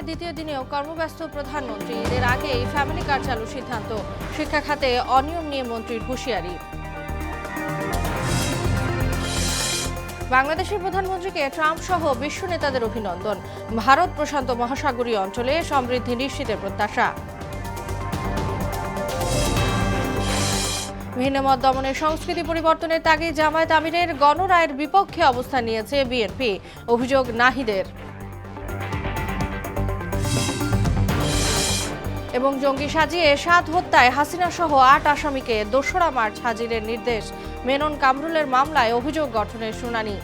মন্ত্রণালয়ের দ্বিতীয় দিনেও কর্মব্যস্ত প্রধানমন্ত্রী। এর আগেই ফ্যামিলি কার্ড চালুর সিদ্ধান্ত। শিক্ষা খাতে অনিয়ম নিয়ে মন্ত্রীর হুঁশিয়ারি। বাংলাদেশের প্রধানমন্ত্রীকে ট্রাম্প সহ বিশ্ব নেতাদের অভিনন্দন। ভারত প্রশান্ত মহাসাগরীয় অঞ্চলে সমৃদ্ধি নিশ্চিতের প্রত্যাশা। ভিন্নমত দমনের সংস্কৃতি পরিবর্তনের তাগিদ জামায়াত আমিরের গণরায়ের বিপক্ষে অবস্থান নিয়েছে বিএনপি। অভিযোগ নাহিদের। এবং জঙ্গি সাজিয়ে ৭ হত্যায় হাসিনা সহ ৮ আসামিকে ২রা মার্চ হাজিরের নির্দেশ। মেনন কামরুলের মামলায় অভিযোগ গঠনের শুনানি।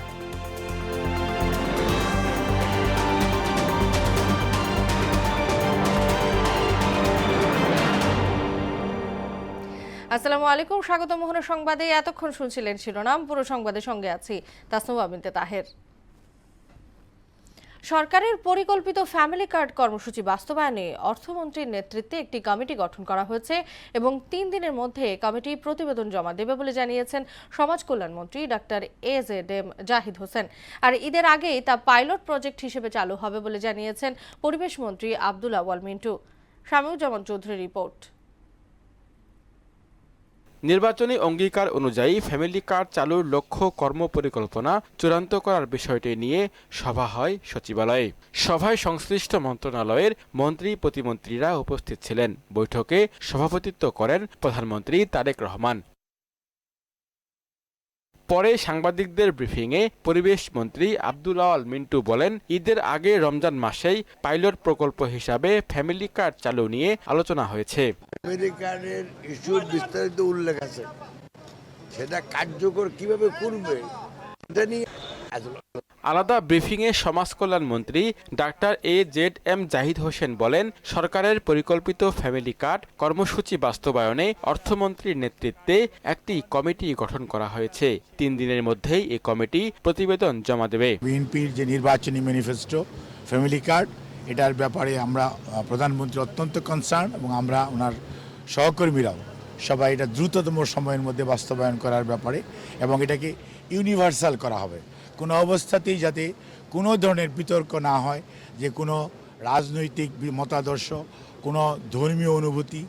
আসসালামু আলাইকুম, স্বাগত মোহনা সংবাদে। এতক্ষণ শুনছিলেন শিরোনাম, পুরো সংবাদের সঙ্গে আছি তাসনুবা বিনতে তাহের। সরকারের পরিকল্পিত ফ্যামিলি কার্ড কর্মসূচি বাস্তবায়নে অর্থমন্ত্রীর নেতৃত্বে একটি কমিটি গঠন করা হয়েছে এবং ৩ দিনের মধ্যে কমিটি প্রতিবেদন জমা দেবে বলে জানিয়েছেন সমাজ কল্যাণমন্ত্রী ডাক্তার AZM জাহিদ হোসেন। আর ঈদের আগেই তা পাইলট প্রজেক্ট হিসেবে চালু হবে বলে জানিয়েছেন পরিবেশ মন্ত্রী আব্দুল আওয়াল মিন্টু। শামীউজ্জামান চৌধুরীর রিপোর্ট। নির্বাচনী অঙ্গীকার অনুযায়ী ফ্যামিলি কার্ড চালুর লক্ষ্য কর্মপরিকল্পনা চূড়ান্ত করার বিষয়টি নিয়ে সভা হয় সচিবালয়ে। সভায় সংশ্লিষ্ট মন্ত্রণালয়ের মন্ত্রী প্রতিমন্ত্রীরা উপস্থিত ছিলেন। বৈঠকে সভাপতিত্ব করেন প্রধানমন্ত্রী তারেক রহমান। পরে সাংবাদিকদের ব্রিফিংয়ে পরিবেশ মন্ত্রী আব্দুল আওয়াল মিন্টু বলেন, ঈদের আগে রমজান মাসেই পাইলট প্রকল্প হিসাবে ফ্যামিলি কার্ড চালু নিয়ে আলোচনা হয়েছে। ফ্যামিলি কার্ডের ইস্যুর বিস্তারিত উল্লেখ আছে, সেটা কার্যকর কিভাবে করবে এটা নিয়ে আলাদা ব্রিফিংয়ে সমাজ কল্যাণ মন্ত্রী ডাক্তার AZM জাহিদ হোসেন বলেন, সরকারের পরিকল্পিত ফ্যামিলি কার্ড কর্মসূচি বাস্তবায়নে অর্থমন্ত্রীর নেতৃত্বে একটি কমিটি গঠন করা হয়েছে। ৩ দিনের মধ্যেই এই কমিটি প্রতিবেদন জমা দেবে। বিএনপির যে নির্বাচনী ম্যানিফেস্টো ফ্যামিলি কার্ড, এটার ব্যাপারে আমরা প্রধানমন্ত্রী অত্যন্ত কনসার্ন এবং আমরা ওনার সহকর্মীরাও সবাই এটা দ্রুততম সময়ের মধ্যে বাস্তবায়ন করার ব্যাপারে, এবং এটাকে ইউনিভার্সাল করা হবে। কোনো অবস্থাতেই যাতে কোনো ধরনের বিতর্ক না হয়, যে কোনো রাজনৈতিক মতাদর্শ, কোনো ধর্মীয় অনুভূতি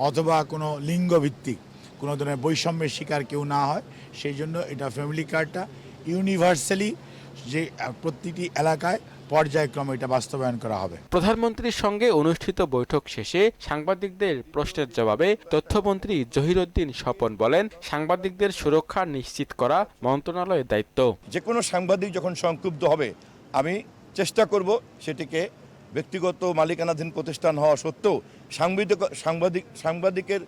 অথবা কোনো লিঙ্গভিত্তিক কোনো ধরনের বৈষম্যের শিকার কেউ না হয়, সেই জন্য এটা ফ্যামিলি কার্ডটা ইউনিভার্সালি যে প্রতিটি এলাকায় পর্যায়ক্রমে এটা বাস্তবায়ন করা হবে। প্রধানমন্ত্রীর সঙ্গে অনুষ্ঠিত বৈঠক শেষে সাংবাদিকদের প্রশ্নের জবাবে তথ্যমন্ত্রী জহিরুদ্দিন স্বপন বলেন, সাংবাদিকদের সুরক্ষা নিশ্চিত করা মন্ত্রণালয়ের দায়িত্ব। যে কোনো সাংবাদিক যখন সংক্ষুব্ধ হবে, আমি চেষ্টা করব সেটিকে ব্যক্তিগত মালিকানাধীন প্রতিষ্ঠান হওয়া সত্ত্বেও সাংবাদিকের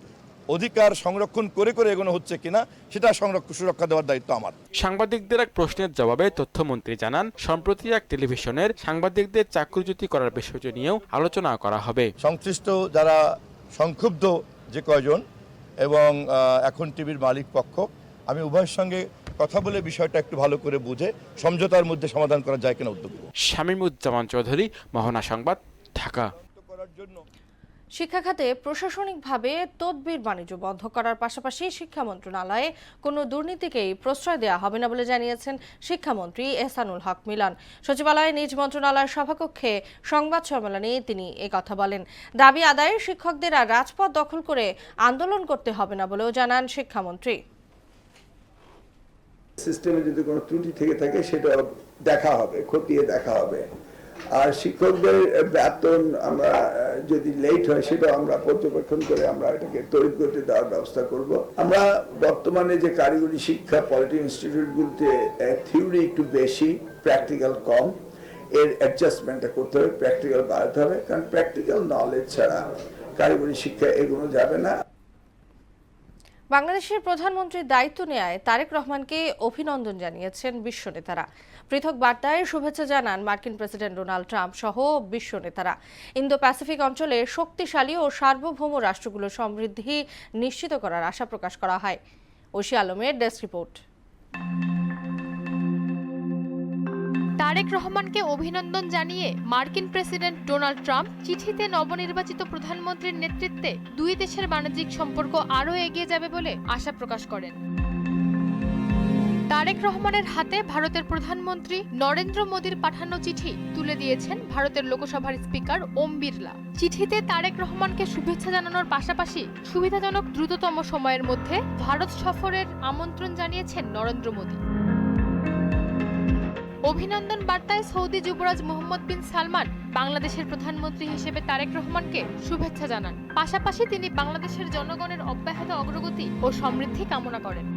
অধিকার সংরক্ষণ করে এগোনো হচ্ছে কিনা সেটা সুরক্ষা দেওয়ার দায়িত্ব আমার। সাংবাদিকদের এক প্রশ্নের জবাবে তথ্যমন্ত্রী জানান, সম্প্রতি এক টেলিভিশনের সাংবাদিকদের চাকরিচ্যুতি করার বিষয়টি নিয়েও আলোচনা করা হবে। সংশ্লিষ্ট যারা সংক্ষুব্ধ যে কয়জন এবং এখন টিভির মালিক পক্ষ, আমি উভয়ের সঙ্গে কথা বলে বিষয়টা একটু ভালো করে বুঝে সমঝোতার মধ্যে সমাধান করা যায় কিনা উদ্যোগ নেব। শামীমুজ্জামান চৌধুরী, মোহনা সংবাদ, ঢাকা। শিক্ষা খাতে প্রশাসনিকভাবে তদবির বাণিজ্য বন্ধ করার পাশাপাশি শিক্ষা মন্ত্রণালয়ে কোনো দুর্নীতিকেই প্রশ্রয় দেওয়া হবে না বলে জানিয়েছেন শিক্ষামন্ত্রী এহসানুল হক মিলন। সচিবালয়ে নিজ মন্ত্রণালয়ের সভাকক্ষে সংবাদ সম্মেলনে তিনি একথা বলেন। দাবি আদায়ে শিক্ষকদের আর রাজপথ দখল করে আন্দোলন করতে হবে না বলেও জানান শিক্ষামন্ত্রী। সিস্টেমে যদি কোনো ত্রুটি থেকে থাকে সেটা দেখা হবে, খতিয়ে দেখা হবে। আর শিক্ষকদের বেতন আমরা যদি লেট হয় সেটা আমরা পর্যবেক্ষণ করে আমরা এটাকে তড়িৎ গতি দেওয়ার ব্যবস্থা করব। আমরা বর্তমানে যে কারিগরি শিক্ষা পলিটি ইনস্টিটিউটগুলোতে থিওরি একটু বেশি, প্র্যাকটিক্যাল কম, এর অ্যাডজাস্টমেন্টটা করতে হবে, প্র্যাকটিক্যাল বাড়াতে হবে, কারণ প্র্যাকটিক্যাল নলেজ ছাড়া কারিগরি শিক্ষা এগোনো যাবে না। বাংলাদেশের প্রধানমন্ত্রীর দায়িত্ব নেয়ায় তারেক রহমানকে অভিনন্দন জানিয়েছেন বিশ্ব নেতারা। পৃথক বার্তায় শুভেচ্ছা জানান মার্কিন প্রেসিডেন্ট ডোনাল্ড ট্রাম্প সহ বিশ্ব নেতারা। ইন্দো প্যাসিফিক অঞ্চলে শক্তিশালী ও সার্বভৌম রাষ্ট্রগুলোর সমৃদ্ধি নিশ্চিত করার আশা প্রকাশ করা হয়। ঐশী আলমের ডেস্ক রিপোর্ট। তারেক রহমানকে অভিনন্দন জানিয়ে মার্কিন প্রেসিডেন্ট ডোনাল্ড ট্রাম্প চিঠিতে নবনির্বাচিত প্রধানমন্ত্রীর নেতৃত্বে দুই দেশের বাণিজ্যিক সম্পর্ক আরও এগিয়ে যাবে বলে আশা প্রকাশ করেন। তারেক রহমানের হাতে ভারতের প্রধানমন্ত্রী নরেন্দ্র মোদীর পাঠানো চিঠি তুলে দিয়েছেন ভারতের লোকসভার স্পিকার ওম বিড়লা। চিঠিতে তারেক রহমানকে শুভেচ্ছা জানানোর পাশাপাশি সুবিধাজনক দ্রুততম সময়ের মধ্যে ভারত সফরের আমন্ত্রণ জানিয়েছেন নরেন্দ্র মোদী। অভিনন্দন বার্তায় সৌদি যুবরাজ মোহাম্মদ বিন সালমান বাংলাদেশের প্রধানমন্ত্রী হিসেবে তারেক রহমানকে শুভেচ্ছা জানান। পাশাপাশি তিনি বাংলাদেশের জনগণের অব্যাহত অগ্রগতি ও সমৃদ্ধি কামনা করেন।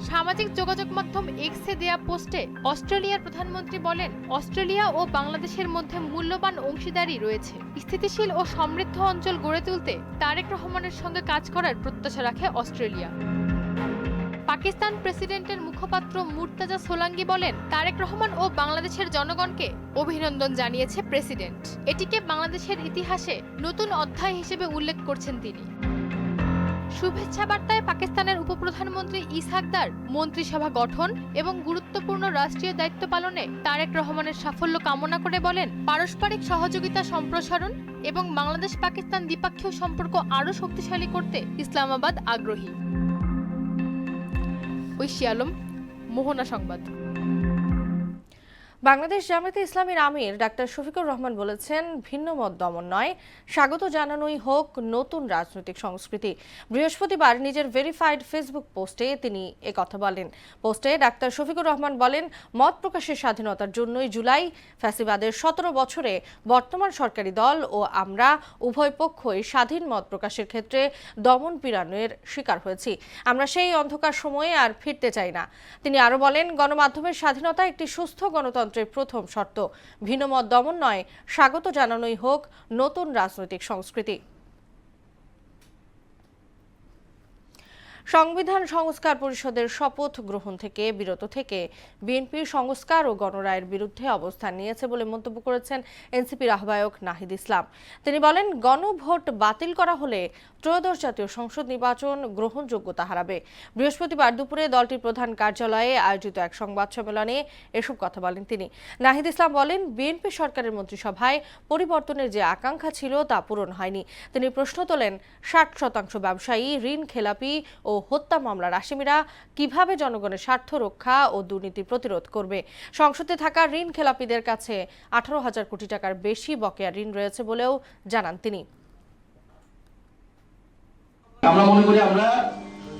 সামাজিক যোগাযোগ মাধ্যম এক্সে দেয়া পোস্টে অস্ট্রেলিয়ার প্রধানমন্ত্রী বলেন, অস্ট্রেলিয়া ও বাংলাদেশের মধ্যে মূল্যবান অংশীদারি রয়েছে। স্থিতিশীল ও সমৃদ্ধ অঞ্চল গড়ে তুলতে তারেক রহমানের সঙ্গে কাজ করার প্রত্যাশা রাখে অস্ট্রেলিয়া। পাকিস্তান প্রেসিডেন্টের মুখপাত্র মুর্তাজা সোলাঙ্গি বলেন, তারেক রহমান ও বাংলাদেশের জনগণকে অভিনন্দন জানিয়েছে প্রেসিডেন্ট। এটিকে বাংলাদেশের ইতিহাসে নতুন অধ্যায় হিসেবে উল্লেখ করছেন তিনি। শুভেচ্ছা বার্তায় পাকিস্তানের উপপ্রধানমন্ত্রী ইসহাকদার মন্ত্রিসভা গঠন এবং গুরুত্বপূর্ণ রাষ্ট্রীয় দায়িত্ব পালনে তারেক রহমানের সাফল্য কামনা করে বলেন, পারস্পরিক সহযোগিতা সম্প্রসারণ এবং বাংলাদেশ পাকিস্তান দ্বিপাক্ষিক সম্পর্ক আরও শক্তিশালী করতে ইসলামাবাদ আগ্রহী। ঐশী আলম, মোহনা সংবাদ। বাংলাদেশ জামায়াতে ইসলামীর আমির ডাক্তার শফিকুর রহমান বলেছেন, ভিন্ন মত দমন নয়, স্বাগত জানানোই হোক নতুন রাজনৈতিক সংস্কৃতি। বৃহস্পতিবার নিজের ভেরিফাইড ফেসবুক পোস্টে তিনি একথা বলেন। পোস্টে ডাক্তার শফিকুর রহমান বলেন, মত প্রকাশের স্বাধীনতার জন্যই জুলাই ফ্যাসিবাদের 17 বছরে বর্তমান সরকারি দল ও আমরা উভয় পক্ষই স্বাধীন মত প্রকাশের ক্ষেত্রে দমন পীড়নের শিকার হয়েছি। আমরা সেই অন্ধকার সময়ে আর ফিরতে চাই না। তিনি আরো বলেন, গণমাধ্যমের স্বাধীনতা একটি সুস্থ গণতন্ত্র প্রথম শর্ত। ভিন্নমত দমন নয়, স্বাগত জানানোই হোক নতুন রাজনৈতিক সংস্কৃতি। সংবিধান সংস্কার পরিষদের শপথ গ্রহণ থেকে বিরত থেকে বিএনপি সংস্কার ও গণরায়ের বিরুদ্ধে অবস্থান নিয়েছে বলে মন্তব্য করেছেন এনসিপির আহ্বায়ক নাহিদ ইসলাম। তিনি বলেন, গণভোট বাতিল করা হলে ত্রয়োদশ জাতীয় সংসদ নির্বাচন গ্রহণযোগ্যতা হারাবে। বৃহস্পতিবার দুপুরে দলটির প্রধান কার্যালয়ে আয়োজিত এক সংবাদ সম্মেলনে এসব কথা বলেন তিনি। নাহিদ ইসলাম বলেন, বিএনপি সরকারের মন্ত্রিসভায় পরিবর্তনের যে আকাঙ্ক্ষা ছিল তা পূরণ হয়নি। তিনি প্রশ্ন তোলেন, 60% ব্যবসায়ী, ঋণ খেলাপি ও হত্যা মামলার আসামিরা কিভাবে জনগণের স্বার্থ রক্ষা ও দুর্নীতি প্রতিরোধ করবে? সংসদে থাকা ঋণ খেলাপিদের কাছে 18,000 কোটি টাকার বেশি বকেয়া ঋণ রয়েছে বলেও জানান তিনি। আমরা মনে করি আমরা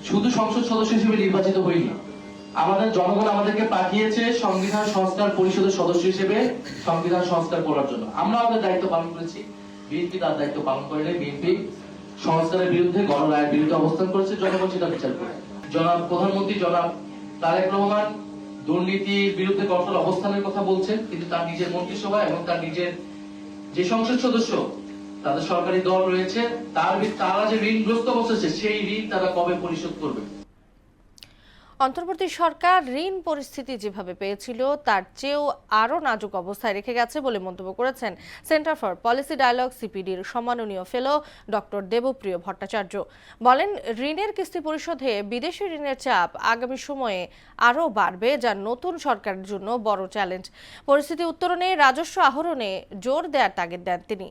শুধু সংসদ সদস্য হিসেবে নির্বাচিত হইনি, আমাদের জনগণ আমাদেরকে পাঠিয়েছে সংবিধান সংস্কার পরিষদের সদস্য হিসেবে সংবিধান সংস্কার করার জন্য। আমরা আমাদের দায়িত্ব পালন করেছি, বিএনপি তার দায়িত্ব পালন করেনি। বিএনপি সংস্কারের বিরুদ্ধে, গণরায়ের বিরুদ্ধে অবস্থান করেছে, জনগণ সেটা বিচার করে। জনাব প্রধানমন্ত্রী জনাব তারেক রহমান দুর্নীতির বিরুদ্ধে কঠোর অবস্থানের কথা বলছেন, কিন্তু তার নিজের মন্ত্রিসভা এবং তার নিজের যে সংসদ সদস্য, তাদের সরকারি দল রয়েছে, তারা যে ঋণগ্রস্ত বসেছে সেই ঋণ তারা কবে পরিশোধ করবে? অন্তর্বর্তী সরকার ঋণ পরিস্থিতি যেভাবে পেয়েছিল তার চেয়েও আরও নাজুক অবস্থায় রেখে গেছে বলে মন্তব্য করেছেন সেন্টার ফর পলিসি ডায়ালগ সিপিডির সম্মাননীয় ফেলো ডক্টর দেবপ্রিয় ভট্টাচার্য। বলেন, ঋণের কিস্তি পরিশোধে বিদেশি ঋণের চাপ আগামী সময়ে আরও বাড়বে, যা নতুন সরকারের জন্য বড় চ্যালেঞ্জ। পরিস্থিতি উত্তরণে রাজস্ব আহরণে জোর দেওয়ার তাগিদ দেন তিনি।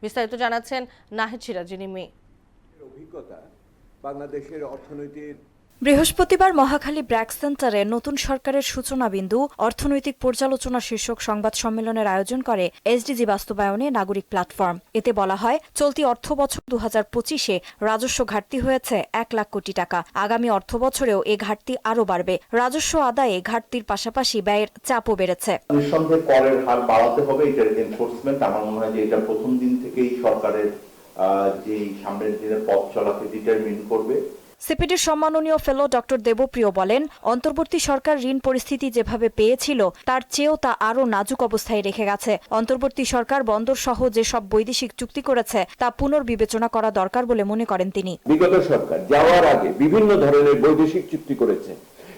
বিস্তারিত জানাচ্ছেন নাহিদ সিরাজি নিমি। অভিজ্ঞতা বাংলাদেশের অর্থনীতির বৃহস্পতিবার মহাখালী ব্র্যাক সেন্টারে নতুন সরকারের সূচনা বিন্দু অর্থনৈতিক পর্যালোচনা শীর্ষক সংবাদ সম্মেলনের আয়োজন করে এসডিজি বাস্তবায়নে নাগরিক প্ল্যাটফর্ম। এতে বলা হয়, চলতি অর্থবছর 2025-এ রাজস্ব ঘাটতি হয়েছে 1 লাখ কোটি টাকা। আগামী অর্থবছরেও এ ঘাটতি আরও বাড়বে। রাজস্ব আদায়ে ঘাটতির পাশাপাশি ব্যয়ের চাপও বেড়েছে। নিঃসন্দেহে করের হার বাড়াতে হবে, এটার এনফোর্সমেন্ট আমার মনে হয় যে এটা প্রথম দিন থেকেই সরকারের যে সামনের দিনের পথ চলাকে ডিটারমিন করবে। সিপিডির সম্মাননীয় ফেলো ডক্টর দেবপ্রিয় বলেন, অন্তর্বর্তী সরকার ঋণ পরিস্থিতি যেভাবে পেয়েছিল তার চেয়েও তা আরও নাজুক অবস্থায় রেখে গেছে। অন্তর্বর্তী সরকার বন্দর সহ যেসব বৈদেশিক চুক্তি করেছে তা পুনর্বিবেচনা করা দরকার বলে মনে করেন তিনি। বিগত সরকার যাওয়ার আগে বিভিন্ন ধরনের বৈদেশিক চুক্তি করেছে।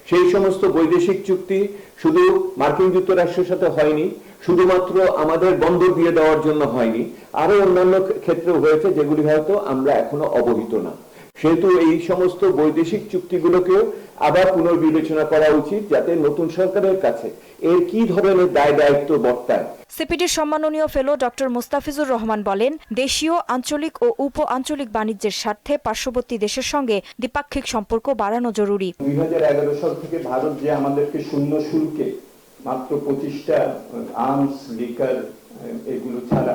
সেই সমস্ত বৈদেশিক চুক্তি শুধু মার্কিন যুক্তরাষ্ট্রের সাথে হয়নি, শুধুমাত্র আমাদের বন্দর দিয়ে দেওয়ার জন্য হয়নি, আরো অন্যান্য ক্ষেত্রে হয়েছে যেগুলি হয়তো আমরা এখনো অবহিত না। সেহেতু এই সমস্ত বৈদেশিক চুক্তিগুলোকেও আবার পুনর্বিবেচনা করা উচিত, যাতে নতুন সরকারের কাছে এর কি ধরনের দায় দায়িত্ব বর্তায়। সিপিডির সম্মাননীয় ফেলো ডক্টর মুস্তাফিজুর রহমান বলেন, দেশীয়, আঞ্চলিক ও উপ আঞ্চলিক বাণিজ্যের স্বার্থে পার্শ্ববর্তী দেশের সঙ্গে দ্বিপাক্ষিক সম্পর্ক বাড়ানো জরুরি। 2011 সাল থেকে ভারত যে আমাদেরকে শূন্য শুল্কে মাত্র 25টা আর্মস, লিকার এগুলো ছাড়া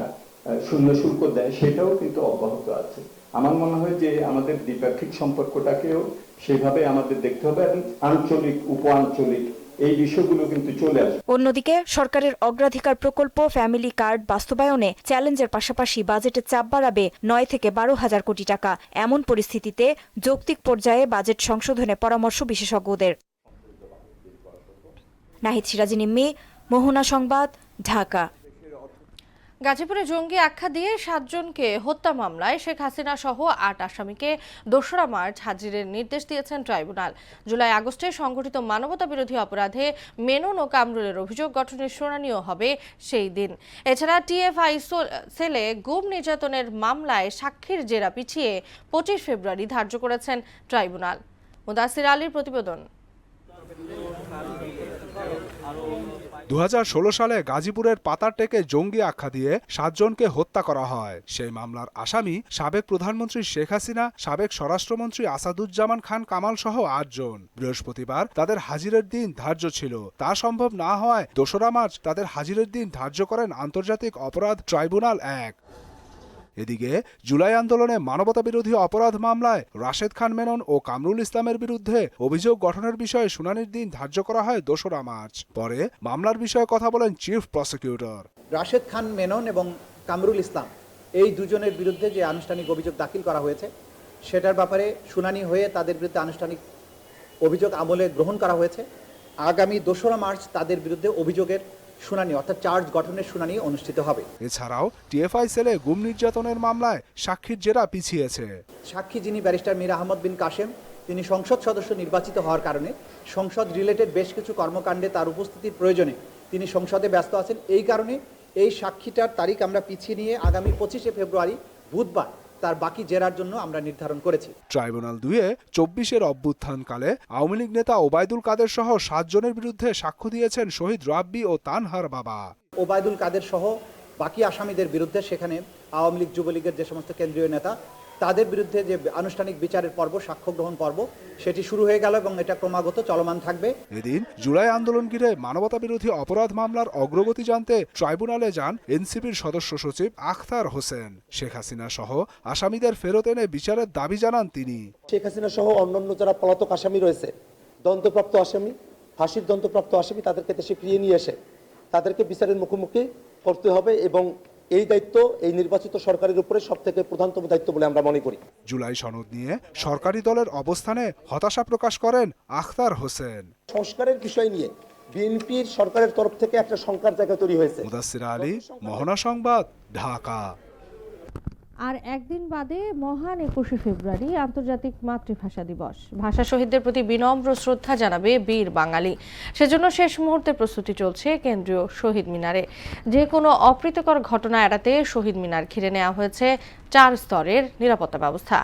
শূন্য শুল্ক দেয়, সেটাও কিন্তু অব্যাহত আছে। আমার মনে হয় যে আমাদের দ্বিপাক্ষিক সম্পর্কটাকেও সেভাবে আমাদের দেখতে হবে, এবং আঞ্চলিক, উপ আঞ্চলিক এই বিষয়গুলো কিন্তু চলে আসবে। অন্যদিকে সরকারের অগ্রাধিকার প্রকল্প ফ্যামিলি কার্ড বাস্তবায়নে চ্যালেঞ্জের পাশাপাশি বাজেটে চাপ বাড়াবে 9 থেকে 12,000 কোটি টাকা। এমন পরিস্থিতিতে যৌক্তিক পর্যায়ে বাজেট সংশোধনে পরামর্শ বিশেষজ্ঞদের। নাহিদ সিরাজি নিম্মি, মোহনা সংবাদ, ঢাকা। গাজীপুরে জঙ্গি আখ্যা দিয়ে 7 জনকে হত্যা মামলায় শেখ হাসিনা সহ 8 আসামিকে 2রা মার্চ হাজিরের নির্দেশ দিয়েছেন ট্রাইব্যুনাল। জুলাই আগস্টে সংগঠিত মানবতা বিরোধী অপরাধে মেনন ও কামরুলের অভিযোগ গঠনের শুনানিও হবে সেই দিন। এছাড়া টিএফআই সেলে গুম নির্যাতনের মামলায় সাক্ষীর জেরা পিছিয়ে 25 ফেব্রুয়ারি ধার্য করেছেন ট্রাইব্যুনাল। মুদাসির আলীর প্রতিবেদন। 2016 সালে গাজীপুরের পাতারটেকে জঙ্গি আখ্যা দিয়ে 7 জনকে হত্যা করা হয়। সেই মামলার আসামি সাবেক প্রধানমন্ত্রী শেখ হাসিনা, সাবেক স্বরাষ্ট্রমন্ত্রী আসাদুজ্জামান খান কামাল সহ 8 জন। বৃহস্পতিবার তাদের হাজিরের দিন ধার্য ছিল, তা সম্ভব না হওয়ায় 2রা মার্চ তাদের হাজিরের দিন ধার্য করেন আন্তর্জাতিক অপরাধ ট্রাইব্যুনাল 1। এদিকে জুলাই আন্দোলনে মানবতা বিরোধী অপরাধ মামলায় রাশেদ খান মেনন ও কামরুল ইসলামের বিরুদ্ধে অভিযোগ গঠনের বিষয়ে শুনানির দিন ধার্য করা হয় 2রা মার্চ। পরে মামলার বিষয়ে কথা বলেন চিফ প্রসিকিউটর। রাশেদ খান মেনন এবং কামরুল ইসলাম এই দুজনের বিরুদ্ধে যে আনুষ্ঠানিক অভিযোগ দাখিল করা হয়েছে, সেটার ব্যাপারে শুনানি হয়ে তাদের বিরুদ্ধে আনুষ্ঠানিক অভিযোগ আমলে গ্রহণ করা হয়েছে। আগামী 2রা মার্চ তাদের বিরুদ্ধে অভিযোগের শুনানি অর্থাৎ চার্জ গঠনের শুনানি অনুষ্ঠিত হবে। এছাড়াও টিএফআই সেলে গুম নির্যাতনের মামলায় সাক্ষীর জেরা পিছিয়েছে। সাক্ষী যিনি ব্যারিস্টার মীর আহমদ বিন কাশেম, তিনি সংসদ সদস্য নির্বাচিত হওয়ার কারণে সংসদ রিলেটেড বেশ কিছু কর্মকাণ্ডে তার উপস্থিতির প্রয়োজনে তিনি সংসদে ব্যস্ত আছেন। এই কারণে এই সাক্ষীটার তারিখ আমরা পিছিয়ে নিয়ে আগামী 25শে ফেব্রুয়ারি বুধবার তার বাকি জেরার জন্য আমরা নির্ধারণ করেছি। ট্রাইব্যুনাল 2-এ 24-এর অভ্যুত্থানকালে আওয়ামী লীগ নেতা ওবায়দুল কাদের সহ 7 জনের বিরুদ্ধে সাক্ষ্য দিয়েছেন শহীদ রাব্বি ও তানহার বাবা। ওবায়দুল কাদের সহ বাকি আসামিদের বিরুদ্ধে সেখানে আওয়ামী লীগ, যুবলীগের যে সমস্ত কেন্দ্রীয় নেতা, তাদের বিরুদ্ধে যে আনুষ্ঠানিক বিচারের পর্ব, সাক্ষ্য গ্রহণ পর্ব, সেটি শুরু হয়ে গেল এবং এটা ক্রমাগত চলমান থাকবে। এদিন জুলাই আন্দোলন ঘিরে মানবতা বিরোধী অপরাধ মামলার অগ্রগতি জানতে ট্রাইব্যুনালে যান এনসিপির সদস্য সচিব আখতার হোসেন। শেখ হাসিনা সহ আসামিদের ফেরত এনে বিচারের দাবি জানান তিনি। শেখ হাসিনা সহ অন্যান্য যারা পলাতক আসামি রয়েছে, দণ্ডপ্রাপ্ত আসামি, ফাঁসির দণ্ডপ্রাপ্ত আসামি, তাদেরকে দেশে ফিরিয়ে নিয়ে এসে তাদেরকে বিচারের মুখোমুখি করতে হবে, এবং এই দায়িত্ব এই নির্বাচিত সরকারের উপরে সবথেকে প্রধানতম দায়িত্ব বলে আমরা মনে করি। জুলাই সনদ নিয়ে সরকারি দলের অবস্থানে হতাশা প্রকাশ করেন আখতার হোসেন। সংস্কারের বিষয় নিয়ে বিএনপির সরকারের তরফ থেকে একটা শঙ্কার জায়গা তৈরি হয়েছে। মুদাসসির আলী, মোহনা সংবাদ, ঢাকা। আর একদিন বাদে মহান 21শে ফেব্রুয়ারি আন্তর্জাতিক মাতৃভাষা দিবস। ভাষা শহীদদের প্রতি বিনম্র শ্রদ্ধা জানাবে বীর বাঙালি। সেজন্য শেষ মুহূর্তে প্রস্তুতি চলছে কেন্দ্রীয় শহীদ মিনারে। যে কোনো অপ্রীতিকর ঘটনা এড়াতে শহীদ মিনার ঘিরে নেওয়া হয়েছে 4 স্তরের নিরাপত্তা ব্যবস্থা।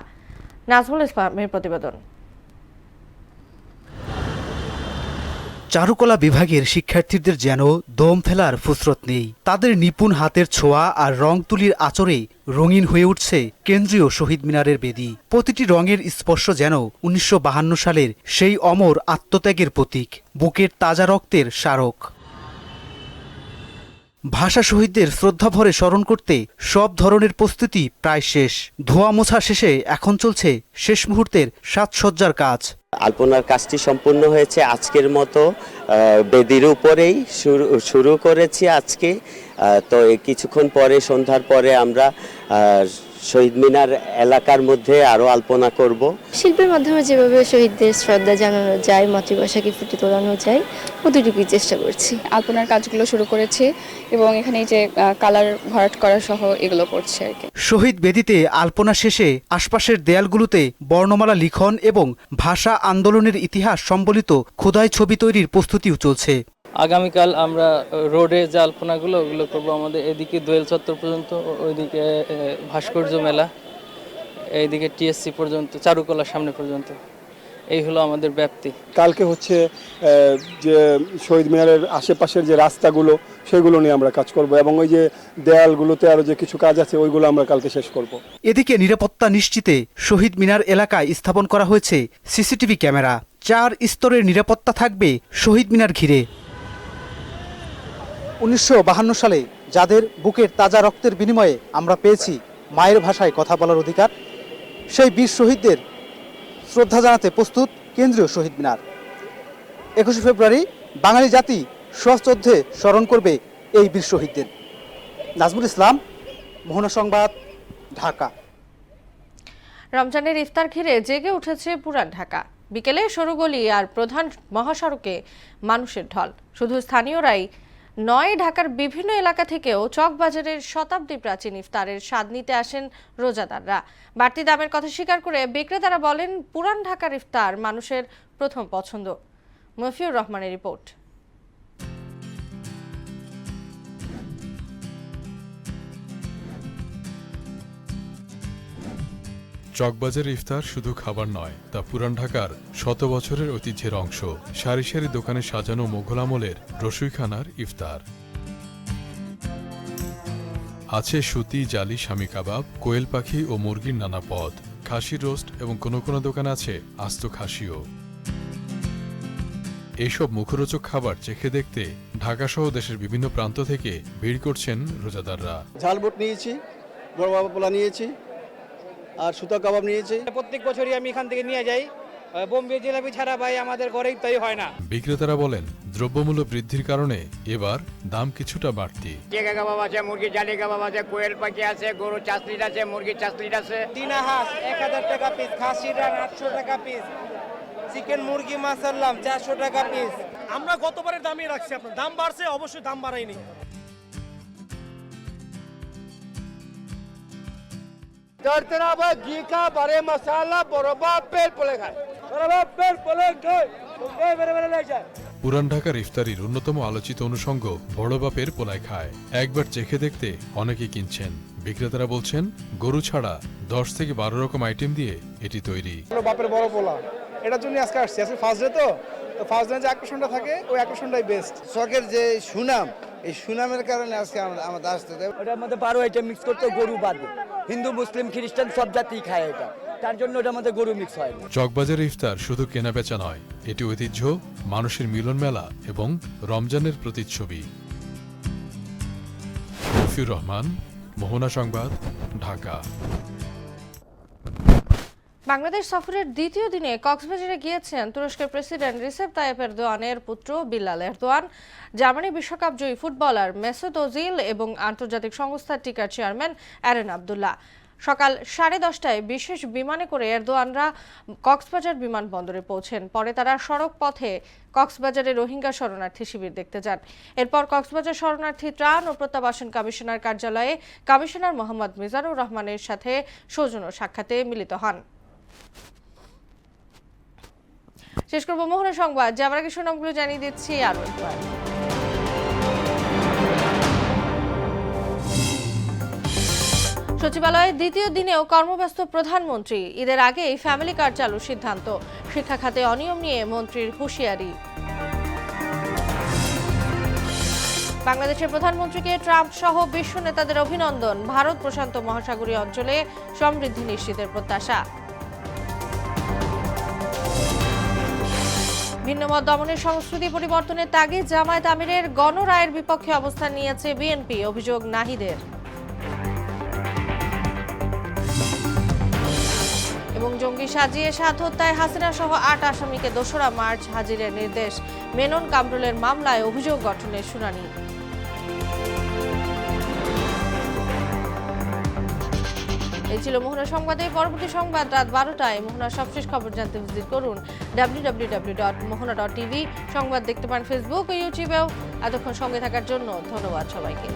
নাজমুল ইসলামের প্রতিবেদন। চারুকলা বিভাগের শিক্ষার্থীদের যেন দম ফেলার ফুসরত নেই। তাদের নিপুণ হাতের ছোঁয়া আর রং তুলির আচরেই রঙিন হয়ে উঠছে কেন্দ্রীয় শহীদ মিনারের বেদি। প্রতিটি রঙের স্পর্শ যেন 1952 সালের সেই অমর আত্মত্যাগের প্রতীক, বুকের তাজা রক্তের স্মারক। ভাষা শহীদদের শ্রদ্ধাভরে স্মরণ করতে সব ধরনের প্রস্তুতি প্রায় শেষ। ধোয়া মোছা শেষে এখন চলছে শেষ মুহূর্তের সাজসজ্জার কাজ। আলপনার কাজটি সম্পূর্ণ হয়েছে আজকের মতো বেদির উপরেই শুরু করেছি আজকে। তো কিছুক্ষণ পরে, সন্ধ্যার পরে আমরা শহীদ মিনার এলাকার মধ্যে আরো আলপনা করব। শিল্পের মাধ্যমে যেভাবে শহীদদের শ্রদ্ধা জানানো যায়, মাতৃভাষাকে ফুটে তোলানো যায়, অতটুকুই চেষ্টা করছি। আলপনার কাজগুলো শুরু করেছি এবং এখানে যে কালার ভরাট করা সহ এগুলো করছি আর কি। শহীদ বেদিতে আলপনা শেষে আশপাশের দেয়ালগুলোতে বর্ণমালা লিখন এবং ভাষা আন্দোলনের ইতিহাস সম্বলিত খোদাই ছবি তৈরির প্রস্তুতিও চলছে। আগামীকাল আমরা রোডে যে আলপনাগুলো ওগুলো করবো। আমাদের এদিকে দোয়েল চত্বর পর্যন্ত, ওইদিকে ভাস্কর্য মেলা, এইদিকে টিএসসি পর্যন্ত, চারুকলার সামনে পর্যন্ত। এই হলো আমাদের ব্যাপ্তি। কালকে হচ্ছে যে শহীদ মিনারের আশেপাশের যে রাস্তাগুলো সেগুলো নিয়ে আমরা কাজ করব এবং ওই যে দেয়ালগুলোতে আরো যে কিছু কাজ আছে ওইগুলো আমরা কালকে শেষ করব। এদিকে নিরাপত্তা নিশ্চিতে শহীদ মিনার এলাকায় স্থাপন করা হয়েছে সিসিটিভি ক্যামেরা। 4 স্তরের নিরাপত্তা থাকবে শহীদ মিনার ঘিরে। 1952 সালে যাদের বুকের তাজা রক্তের বিনিময়ে আমরা পেয়েছি মায়ের ভাষায় কথা বলার অধিকার, সেই বীর শহীদদের শ্রদ্ধা জানাতে প্রস্তুত কেন্দ্রীয় শহীদ মিনার। 21 ফেব্রুয়ারি বাঙালি জাতি সশ্রদ্ধে স্মরণ করবে এই বীর শহীদদের। নাজমুল ইসলাম, মোহনা সংবাদ, ঢাকা। রমজানের ইফতার ঘিরে জেগে উঠেছে পুরান ঢাকা। বিকেলে সরুগলি আর প্রধান মহাসড়কে মানুষের ঢল। শুধু স্থানীয়রাই নয়, ঢাকার বিভিন্ন এলাকা থেকেও চকবাজারের শতাব্দী প্রাচীন ইফতারের স্বাদ নিতে আসেন রোজাদাররা। বাড়তি দামের কথা স্বীকার করে বিক্রেতারা বলেন, পুরান ঢাকার ইফতার মানুষের প্রথম পছন্দ। মফিউর রহমানের রিপোর্ট। চকবাজার ইফতার শুধু খাবার নয়, তা পুরান ঢাকার শত বছরের ঐতিহ্যের অংশ। সারি সারি দোকানে সাজানো মোঘল আমলের রসুইখানার ইফতার। আছে সুতি, জালি, শামি কাবাব, কোয়েল পাখি ও মুরগির নানা পদ, খাসির রোস্ট এবং কোনো কোনো দোকানে আছে আস্ত খাসিও। এইসব মুখরোচক খাবার চেখে দেখতে ঢাকাসহ দেশের বিভিন্ন প্রান্ত থেকে ভিড় করছেন রোজাদাররা। ঝালবুট নিয়েছি, বড় বাবা পোলা নিয়েছি, আর সুতা কাবাব নিয়েছি। প্রত্যেক বছরই আমি এখান থেকে নিয়ে যাই। বোম্বে জিলাপি ছাড়া ভাই আমাদের ঘরে ইফতারি হয় না। বিক্রেতারা বলেন, দ্রব্যমূল্য বৃদ্ধির কারণে এবার দাম কিছুটা বাড়তি। টিকা কাবাব আছে, মুরগি জালি কাবাব আছে, কোয়েল পাখি আছে, গরু চাসলিট আছে, মুরগি চাসলিট আছে। দিনা হাঁস 1000 টাকা পিস, খাসির রান 800 টাকা পিস, চিকেন মুরগি মাসাল্লাম 400 টাকা পিস। আমরা গতবারের দামই রাখছি, আপনার দাম বাড়ছে, অবশ্যই দাম বাড়ায়নি। घी का बड़े मसाला बराबर पेट पले खाए, बराबर पेट पले खाए, मेरे मेरे ले जाए। পুরান ঢাকার ইফতারির অন্যতম আলোচিত অনুষঙ্গ বড় বাপের পোলায় খায়। একবার চেখে দেখতে অনেকেই কিনছেন। বিক্রেতারা বলছেন, গরু ছাড়া 10 থেকে 12 রকম আইটেম দিয়ে এটি তৈরি। বাপের বড় পোলা, এটার জন্য আজকে আসছি। আজকে ফার্স্ট ডে, তো ফার্স্ট ডে যে আকর্ষণটা থাকে ওই আকর্ষণটাই বেস্ট। শখের যে সুনাম, এই সুনামের কারণে আজকে আমাদের আসতে দেয়। ওটার মধ্যে 12 আইটেম মিক্স করতে, গরু বাদে হিন্দু, মুসলিম, খ্রিস্টান সব জাতি খায় এটা, তার জন্য ওটার মধ্যে গরু মিক্স হয়। চকবাজারের ইফতার শুধু কেনা বেচা নয়, এটি ঐতিহ্য, মানুষের মিলন মেলা এবং রমজানের প্রতিচ্ছবি। মফিউর রহমান, মোহনা সংবাদ, ঢাকা। বাংলাদেশ সফরের দ্বিতীয় দিনে কক্সবাজারে গিয়েছেন তুরস্কের প্রেসিডেন্ট রিসেপ তাইয়েপ এরদোয়ানের পুত্র বিল্লাল এরদোয়ান, জার্মানি বিশ্বকাপ জয়ী ফুটবলার মেসুত ওজিল এবং আন্তর্জাতিক সংস্থা টিকার চেয়ারম্যান অ্যারেন আব্দুল্লাহ। সকাল 10:30টায় বিশেষ বিমানে করে এরদোয়ানরা কক্সবাজার বিমানবন্দরে পৌঁছেন। পরে তারা সড়ক পথে কক্সবাজারে রোহিঙ্গা শরণার্থী শিবির দেখতে যান। এরপর কক্সবাজার শরণার্থী ত্রাণ ও প্রত্যাবাসন কমিশনার কার্যালয়ে কমিশনার মোহাম্মদ মিজানুর রহমানের সাথে সৌজন্য সাক্ষাতে মিলিত হন। শেষ করব মোহনা সংবাদ, যাবার আগে সুনামগুলো জানিয়ে দিচ্ছি আরো একবার। সচিবালয়ে দ্বিতীয় দিনেও কর্মব্যস্ত প্রধানমন্ত্রী। ঈদের আগেই ফ্যামিলি কার্ড চালুর সিদ্ধান্ত। শিক্ষা খাতে অনিয়ম নিয়ে মন্ত্রীর হুঁশিয়ারি। বাংলাদেশের প্রধানমন্ত্রীকে ট্রাম্প সহ বিশ্ব নেতাদের অভিনন্দন। ভারত প্রশান্ত মহাসাগরীয় অঞ্চলে সমৃদ্ধি নিশ্চিতের প্রত্যাশা। ভিন্নমত দমনের সংস্কৃতি পরিবর্তনের তাগিদ জামায়াত আমিরের গণরায়ের বিপক্ষে অবস্থান নিয়েছে বিএনপি, অভিযোগ নাহিদের। এবং জঙ্গি সাজিয়ে 7 হত্যায় হাসিনা সহ 8 আসামিকে 2রা মার্চ হাজিরের নির্দেশ। মেনন কামরুলের মামলায় অভিযোগ গঠনের শুনানি। এই ছিল মোহনা সংবাদে। পরবর্তী সংবাদ রাত 12টায়। মোহনার সবশেষ খবর জানতে ভিজিট করুন www.mohona.tv। সংবাদ দেখতে পান ফেসবুক ও ইউটিউবেও। এতক্ষণ সঙ্গে থাকার জন্য ধন্যবাদ সবাইকে।